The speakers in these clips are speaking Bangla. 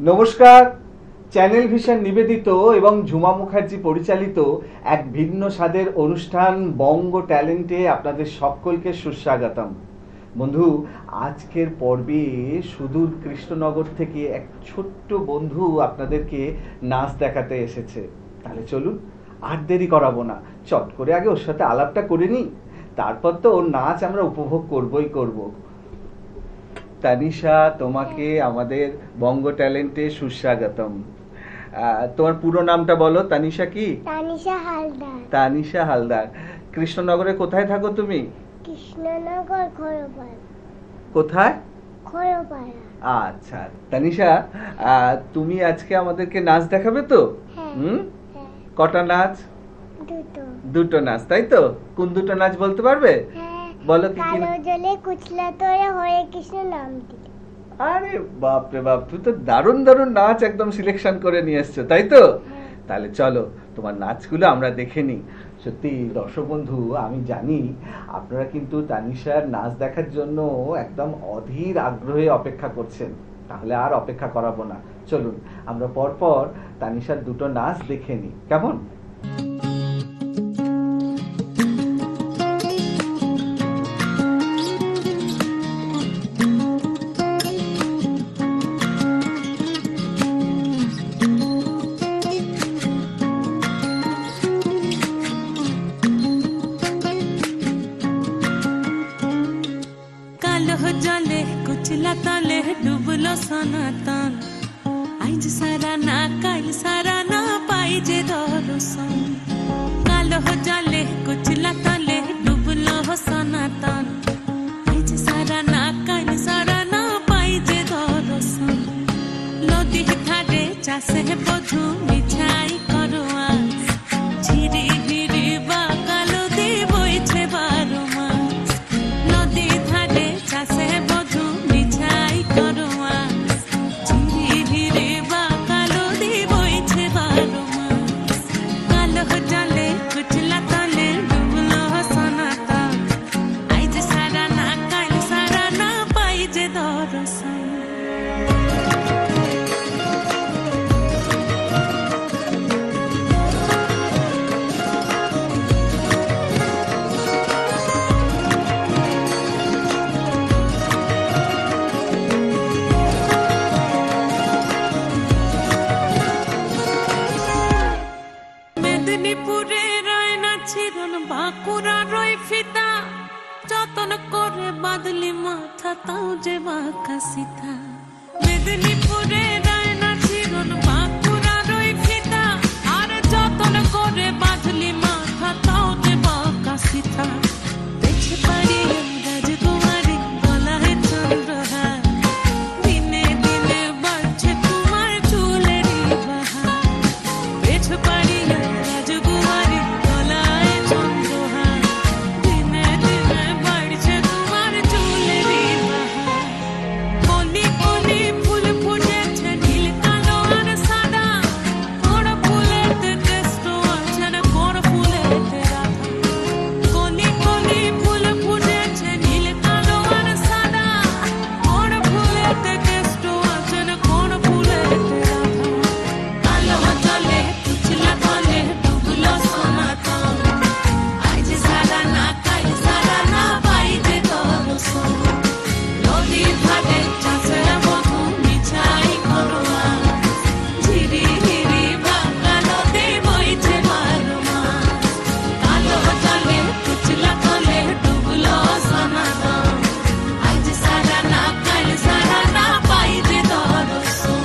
নমস্কার। চ্যানেল ভিশন নিবেদিত এবং ঝুমা মুখার্জি পরিচালিত এক ভিন্ন স্বাদের অনুষ্ঠান বঙ্গ ট্যালেন্টে আপনাদের সকলকে সুস্বাগতম। বন্ধু, আজকের পর্বে সুদূর কৃষ্ণনগর থেকে এক ছোট্ট বন্ধু আপনাদেরকে নাচ দেখাতে এসেছে। তাহলে চলুন, আর দেরি করাবো না, চট করে আগে ওর সাথে আলাপটা করে নিই, তারপর তো ওর নাচ আমরা উপভোগ করবই করব। তানিশা, তোমাকে আমাদের বঙ্গ ট্যালেন্টে সুস্বাগতম। তোমার পুরো নামটা বলো। তানিশা কি? তানিশা হালদার। তানিশা হালদার। কৃষ্ণনগরে কোথায় থাকো তুমি? কৃষ্ণনগর খড়পাড়া। কোথায়? খড়পাড়া। আচ্ছা তানিশা, তুমি আজকে আমাদেরকে নাচ দেখাবে তো? হ্যাঁ। হ্যাঁ। কটা নাচ? দুটো নাচ, তাই তো? কোন দুটো নাচ বলতে পারবে? হ্যাঁ। বলো কি কি? কালো জলে কুচলা তোরে হরে কৃষ্ণ নাম দিলে। আরে বাপ রে বাপ, তুই তো দারুণ দারুণ নাচ একদম সিলেকশন করে নিয়ে এসছো, তাই তো? তাহলে চলো তোমার নাচগুলো আমরা দেখে নিই। সত্যি দর্শক বন্ধু, আমি জানি আপনারা কিন্তু তানিশার নাচ দেখার জন্য একদম অধীর আগ্রহে অপেক্ষা করছেন। তাহলে আর অপেক্ষা করাবো না, চলুন আমরা পরপর তানিশার দুটো নাচ দেখে নিই, কেমন? জলে কুচলা তলে ডুবলো সনাতন, আইজ সারা না কাল সারা না পাই যে দর্শন। কালো জলে কুচলা তলে ডুবলো সনাতন, আইজ সারা না কাল সারা না পাই যে দর্শন। নদী ধারে চাষে বধু মিছাই করোয়া, ঝিরি হিরি বা কালো দি বইছে 12 মাস। নদী ধারে চাষে বধু মিছাই করোয়া, ঝিরি হিরি বা কালো দি বইছে 12 মাস। কালো জলে কুচলা তলে ডুবলো সনাতন, আইজ সারা না কাল সারা না পাই যে দর্শন। মেদিনীপুরে রয় না ছিরন, বাঁকুড়া রয় ফিতা, যতন করে বাদলি মাথা তাও যে বাঁকা সিথা। মেদিনীপুরে রয় না ছিরন, বাঁকুড়া রয় ফিতা, আর যতন করে বাদলি মাথা তাও যে বাঁকা সিথা। পেছে পারি রাজকুমারী গলায় চন্দ্রহার, দিনে দিনে বাড়ছে তোমার চুলেরই বাহার। পেছে পারি রাজকুমারী গলায় চন্দ্রহার, দিনে দিনে বাড়ছে তোমার চুলেরই বাহার। কলি কলি ফুল ফুটেছে নীল কালো আর সাদা, কোন ফুলেতে কেষ্ট আছে না কোন ফুলেতে রাধা। কলি কলি ফুল ফুটেছে নীল কালো আর সাদা, কোন ফুলেতে কেষ্ট আছে না কোন ফুলেতে রাধা। কালো জলে কুচলা তলে ডুবলো সনাতন, আইজ সারা না কাল সারা না পাই যে দর্শন। নদী ধারে চাষে বধু মিছাই করোয়া, ঝিরি হিরি বাঁকা নদী বইছে 12 মাস। কালো জলে কুচলা তলে ডুবলো সনাতন, আইজ সারা না কাল সারা না পাই যে দর্শন।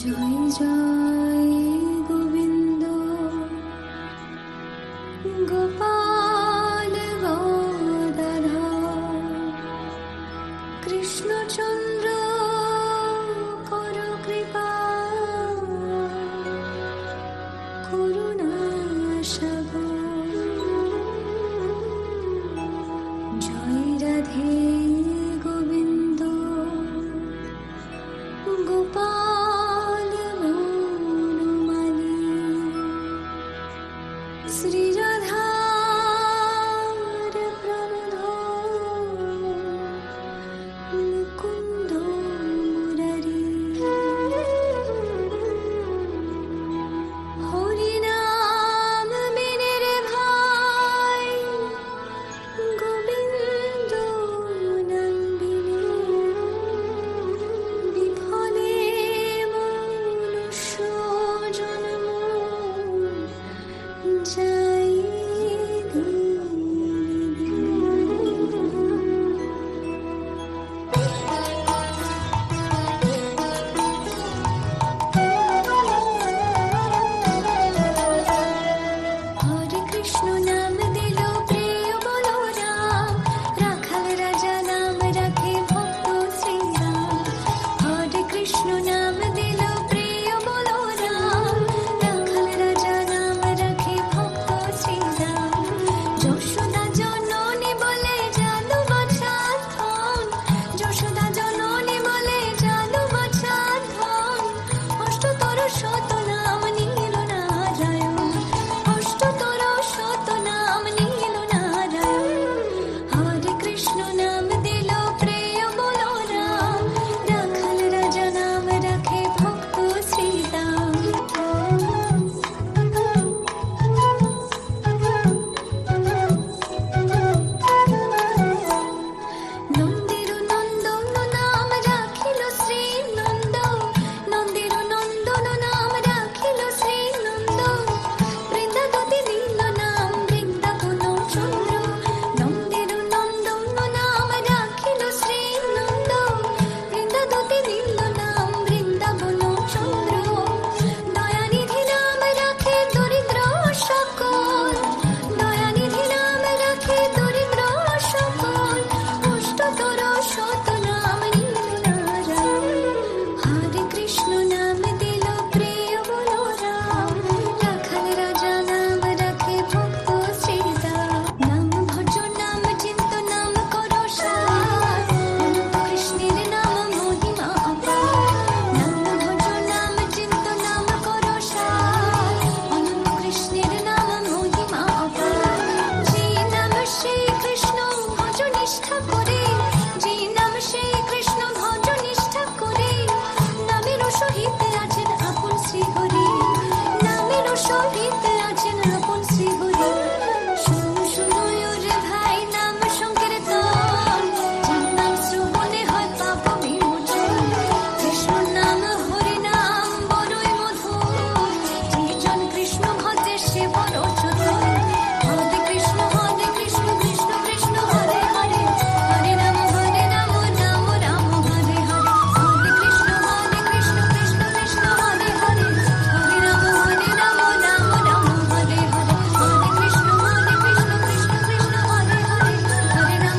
জয় জয় গোবিন্দ গোপাল গদাধর কৃষ্ণচন্দ্র কর কৃপা করুণা সাগর। জয় রাধে গোবিন্দ গোপাল বনমালী, শ্রী রাধার প্রণধর हरे कृष्ण नाम दिलो प्रिय बोलो राम राखल राजा नाम रखे भक्त श्री राम नाम भजो नाम चिंतो नाम करो सार अनंत कृष्णेर नाम महिमा अपार नाम भजो नाम चिंतो नाम करो सार अनंत कृष्णेर नाम महिमा अपार जे नाम श्री कृष्ण भजो निष्ठा करे যে নাম শ্রী কৃষ্ণ ভজ নিষ্ঠা করে নামের সহিত আছেন আপন শ্রী হরি নামের সহিত আছেন আপন শ্রী হরি শুনো শুনো রে ভাই নাম সংকীর্তন যার নাম শ্রবণে হয় পাপ বিমোচন কৃষ্ণ নাম হরি নাম বড়ই মধুর যে জন কৃষ্ণ ভজে সে বড় চতুর হরে কৃষ্ণ কৃষ্ণ কৃষ্ণ হরে হরে হরে রাম রাম রাম হরে হরে হরে কৃষ্ণ কৃষ্ণ কৃষ্ণ হরে হরে হরে রাম রাম রাম হরে হরে হরে কৃষ্ণ কৃষ্ণ কৃষ্ণ হরে হরে হরে রাম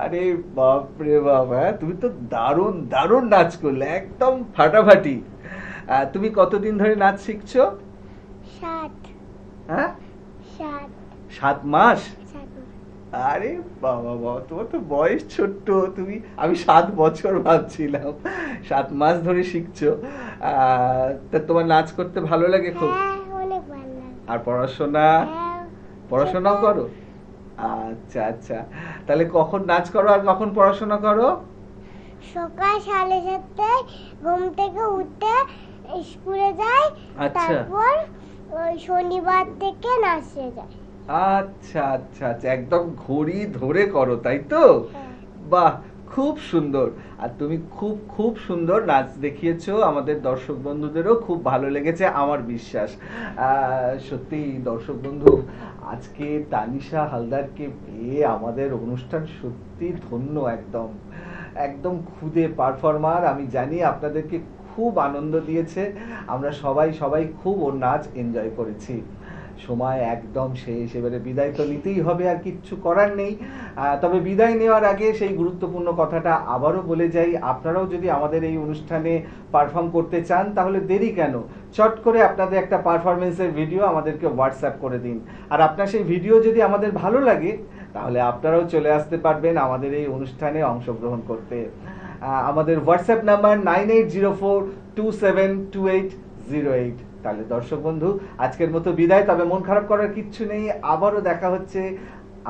আরে বাপ রে বাপ, হ্যাঁ তুমি তো দারুণ দারুণ নাচ করলে, একদম ফাটাফাটি। তুমি কতদিন ধরে নাচ শিখছো? 7 হ্যাঁ 7 7 মাস? 7 আরে বাবা বাবা, তোমার তো বয়স ছোট্ট, আমি 7 বছর ভাবছিলাম। 7 মাস ধরে শিখছো। তা তোমার নাচ করতে ভালো লাগে খুব? হ্যাঁ অনেক ভালো লাগে। আর পড়াশোনা? হ্যাঁ পড়াশোনাও করো? আচ্ছা আচ্ছা, তাহলে কখন নাচ করো আর কখন পড়াশোনা করো? সকাল 7:30 ঘুম থেকে উঠে স্কুলে যাই, আচ্ছা। তারপর ওই শনিবার থেকে নাচে যাই। আচ্ছা আচ্ছা আচ্ছা, একদম ঘড়ি ধরে করো, তাই তো? হ্যাঁ। বাহ, খুব সুন্দর। আর তুমি খুব খুব সুন্দর নাচ দেখিয়েছো, আমাদের দর্শক বন্ধুদেরও খুব ভালো লেগেছে আমার বিশ্বাস। সত্যি দর্শক বন্ধু, আজকে তানিশা হালদারকে পেয়ে আমাদের অনুষ্ঠান সত্যি ধন্য। একদম একদম খুদে পারফর্মার। আমি জানি আপনাদেরকে খুব আনন্দ দিয়েছে। আমরা সবাই খুব ওর নাচ এনজয় করেছি। সময় একদম শেষ, এবারে বিদায় তো নিতেই হবে, আর কিচ্ছু করার নেই। তবে বিদায় নেওয়ার আগে সেই গুরুত্বপূর্ণ কথাটা আবারও বলে যাই, আপনারাও যদি আমাদের এই অনুষ্ঠানে পারফর্ম করতে চান তাহলে দেরি কেন, চট করে আপনাদের একটা পারফরমেন্সের ভিডিও আমাদেরকে হোয়াটসঅ্যাপ করে দিন। আর আপনার সেই ভিডিও যদি আমাদের ভালো লাগে তাহলে আপনারাও চলে আসতে পারবেন আমাদের এই অনুষ্ঠানে অংশগ্রহণ করতে। আমাদের হোয়াটসঅ্যাপ নাম্বার 9804272808। তাহলে দর্শক বন্ধু, আজকের মতো বিদায়। তবে মন খারাপ করার কিচ্ছু নেই, আবারও দেখা হচ্ছে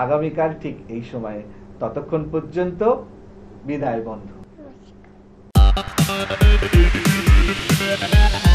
আগামীকাল ঠিক এই সময়ে। ততক্ষণ পর্যন্ত বিদায় বন্ধু। নমস্কার।